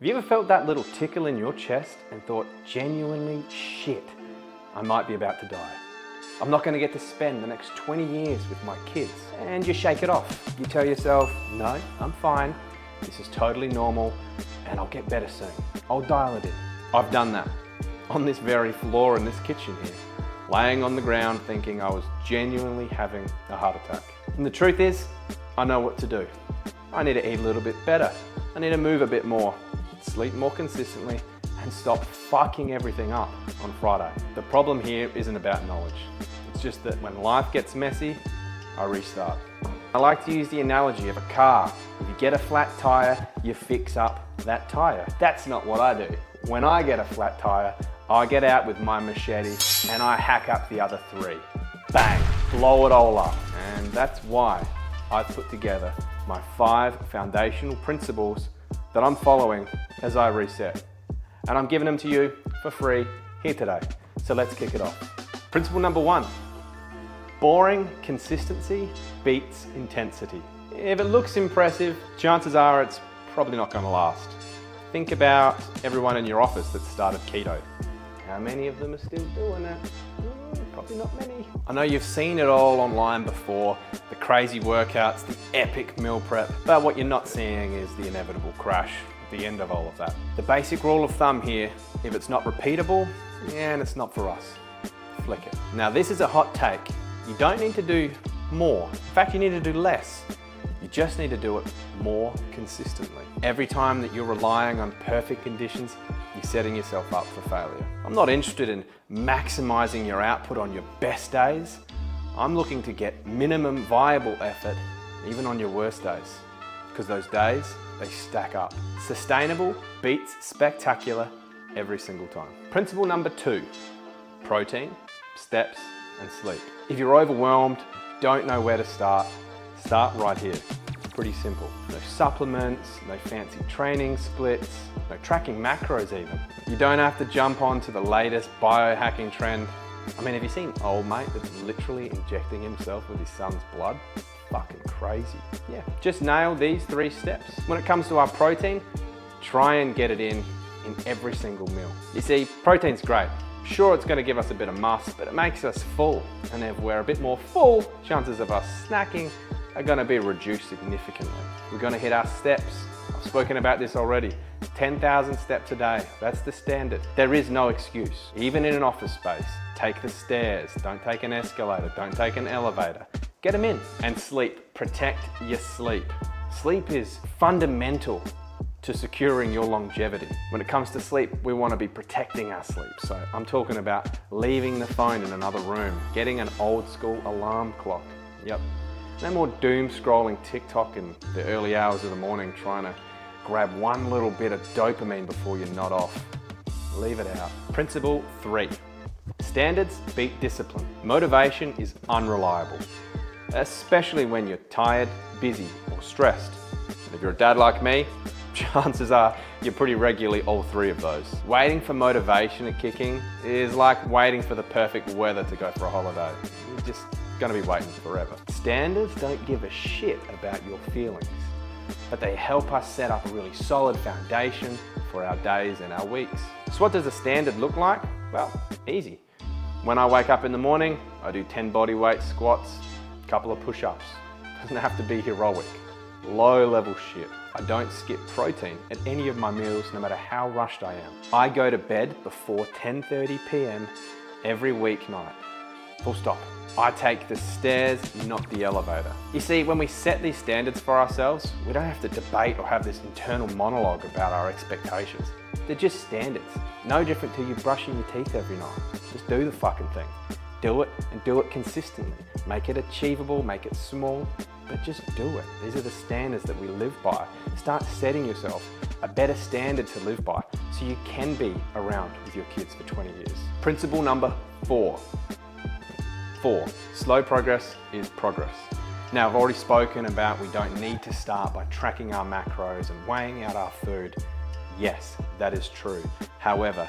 Have you ever felt that little tickle in your chest and thought genuinely, shit, I might be about to die? I'm not going to get to spend the next 20 years with my kids. And you shake it off. You tell yourself, no, I'm fine. This is totally normal and I'll get better soon. I'll dial it in. I've done that on this very floor in this kitchen here, laying on the ground thinking I was genuinely having a heart attack. And the truth is, I know what to do. I need to eat a little bit better. I need to move a bit more, sleep more consistently, and stop fucking everything up on Friday. The problem here isn't about knowledge. It's just that when life gets messy, I restart. I like to use the analogy of a car. If you get a flat tire, you fix up that tire. That's not what I do. When I get a flat tire, I get out with my machete and I hack up the other 3. Bang, blow it all up. And that's why I've put together my 5 foundational principles that I'm following as I reset. And I'm giving them to you for free here today. So let's kick it off. Principle number 1, boring consistency beats intensity. If it looks impressive, chances are it's probably not going to last. Think about everyone in your office that started keto. How many of them are still doing it? Probably not many. I know you've seen it all online before, the crazy workouts, the epic meal prep, but what you're not seeing is the inevitable crash at the end of all of that. The basic rule of thumb here, if it's not repeatable, and it's not for us. Flick it. Now this is a hot take. You don't need to do more. In fact, you need to do less. You just need to do it more consistently. Every time that you're relying on perfect conditions, you're setting yourself up for failure. I'm not interested in maximizing your output on your best days. I'm looking to get minimum viable effort even on your worst days, because those days, they stack up. Sustainable beats spectacular every single time. Principle number 2, protein, steps, and sleep. If you're overwhelmed, don't know where to start right here. It's pretty simple. No supplements, no fancy training splits, no tracking macros even. You don't have to jump onto the latest biohacking trend. I mean, have you seen old mate that's literally injecting himself with his son's blood? Fucking crazy. Yeah, just nail these 3 steps. When it comes to our protein, try and get it in every single meal. You see, protein's great. Sure, it's going to give us a bit of muscle, but it makes us full. And if we're a bit more full, chances of us snacking are going to be reduced significantly. We're going to hit our steps. I've spoken about this already. 10,000 steps a day. That's the standard. There is no excuse. Even in an office space, take the stairs. Don't take an escalator. Don't take an elevator. Get them in. And sleep. Protect your sleep. Sleep is fundamental to securing your longevity. When it comes to sleep, we want to be protecting our sleep. So I'm talking about leaving the phone in another room, getting an old school alarm clock. Yep. No more doom scrolling TikTok in the early hours of the morning trying to grab one little bit of dopamine before you nod off. Leave it out. Principle 3, standards beat discipline. Motivation is unreliable, especially when you're tired, busy, or stressed. And if you're a dad like me, chances are you're pretty regularly all 3 of those. Waiting for motivation to kick in is like waiting for the perfect weather to go for a holiday. You're just gonna be waiting forever. Standards don't give a shit about your feelings, but they help us set up a really solid foundation for our days and our weeks. So what does a standard look like? Well, easy. When I wake up in the morning, I do 10 bodyweight squats, a couple of push-ups. Doesn't have to be heroic. Low level shit. I don't skip protein at any of my meals, no matter how rushed I am. I go to bed before 10:30 p.m. every weeknight. Full stop. I take the stairs, not the elevator. You see, when we set these standards for ourselves, we don't have to debate or have this internal monologue about our expectations. They're just standards. No different to you brushing your teeth every night. Just do the fucking thing. Do it and do it consistently. Make it achievable, make it small, but just do it. These are the standards that we live by. Start setting yourself a better standard to live by so you can be around with your kids for 20 years. Principle number 4. Slow progress is progress. Now, I've already spoken about we don't need to start by tracking our macros and weighing out our food. Yes, that is true. However,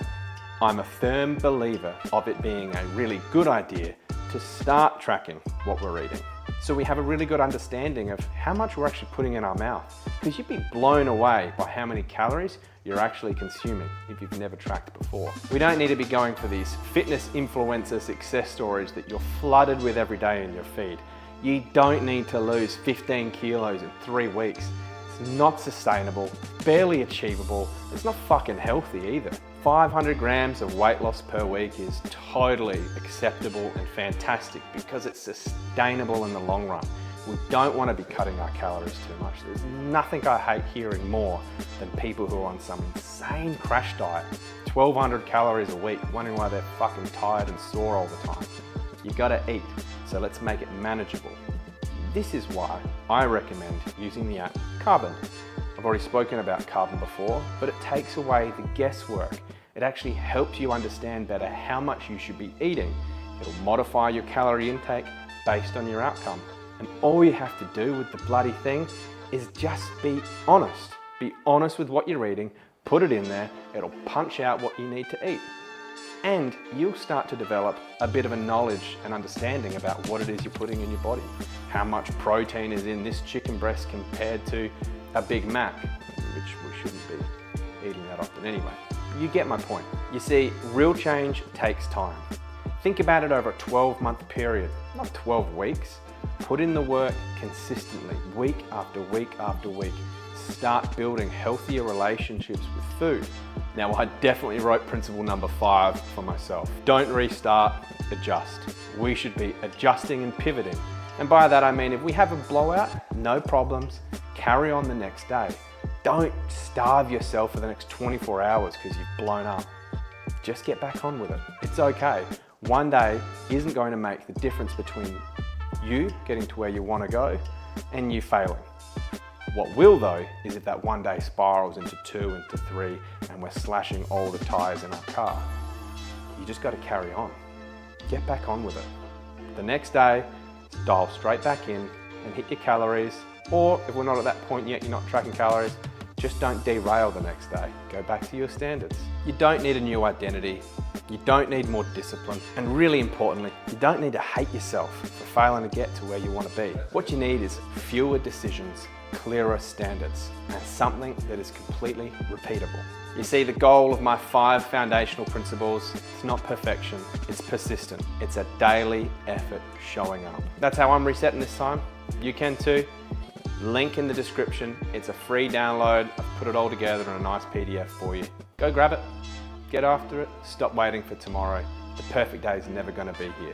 I'm a firm believer of it being a really good idea to start tracking what we're eating. So we have a really good understanding of how much we're actually putting in our mouth, because you'd be blown away by how many calories you're actually consuming if you've never tracked before. We don't need to be going for these fitness influencer success stories that you're flooded with every day in your feed. You don't need to lose 15 kilos in 3 weeks. It's not sustainable, barely achievable, it's not fucking healthy either. 500 grams of weight loss per week is totally acceptable and fantastic because it's sustainable in the long run. We don't want to be cutting our calories too much. There's nothing I hate hearing more than people who are on some insane crash diet, 1200 calories a week, wondering why they're fucking tired and sore all the time. You gotta eat, so let's make it manageable. This is why I recommend using the app Carbon. I've already spoken about Carbon before, but it takes away the guesswork. It actually helps you understand better how much you should be eating. It'll modify your calorie intake based on your outcome. And all you have to do with the bloody thing is just be honest. Be honest with what you're eating, put it in there, it'll punch out what you need to eat. And you'll start to develop a bit of a knowledge and understanding about what it is you're putting in your body. How much protein is in this chicken breast compared to a Big Mac, which we shouldn't be eating that often anyway. You get my point. You see, real change takes time. Think about it over a 12-month period, not 12 weeks. Put in the work consistently, week after week after week. Start building healthier relationships with food. Now, I definitely wrote principle number 5 for myself. Don't restart, adjust. We should be adjusting and pivoting. And by that I mean if we have a blowout, no problems, carry on the next day. Don't starve yourself for the next 24 hours because you've blown up. Just get back on with it. It's okay. One day isn't going to make the difference between you getting to where you want to go and you failing. What will though is if that one day spirals into 2, into 3, and we're slashing all the tires in our car. You just got to carry on. Get back on with it. The next day, dial straight back in and hit your calories, or if we're not at that point yet, you're not tracking calories, just don't derail the next day. Go back to your standards. You don't need a new identity. You don't need more discipline. And really importantly, you don't need to hate yourself for failing to get to where you want to be. What you need is fewer decisions, clearer standards, and something that is completely repeatable. You see, the goal of my 5 foundational principles is not perfection, it's persistent. It's a daily effort showing up. That's how I'm resetting this time. You can too. Link in the description. It's a free download. I've put it all together in a nice PDF for you. Go grab it, get after it, stop waiting for tomorrow. The perfect day is never going to be here.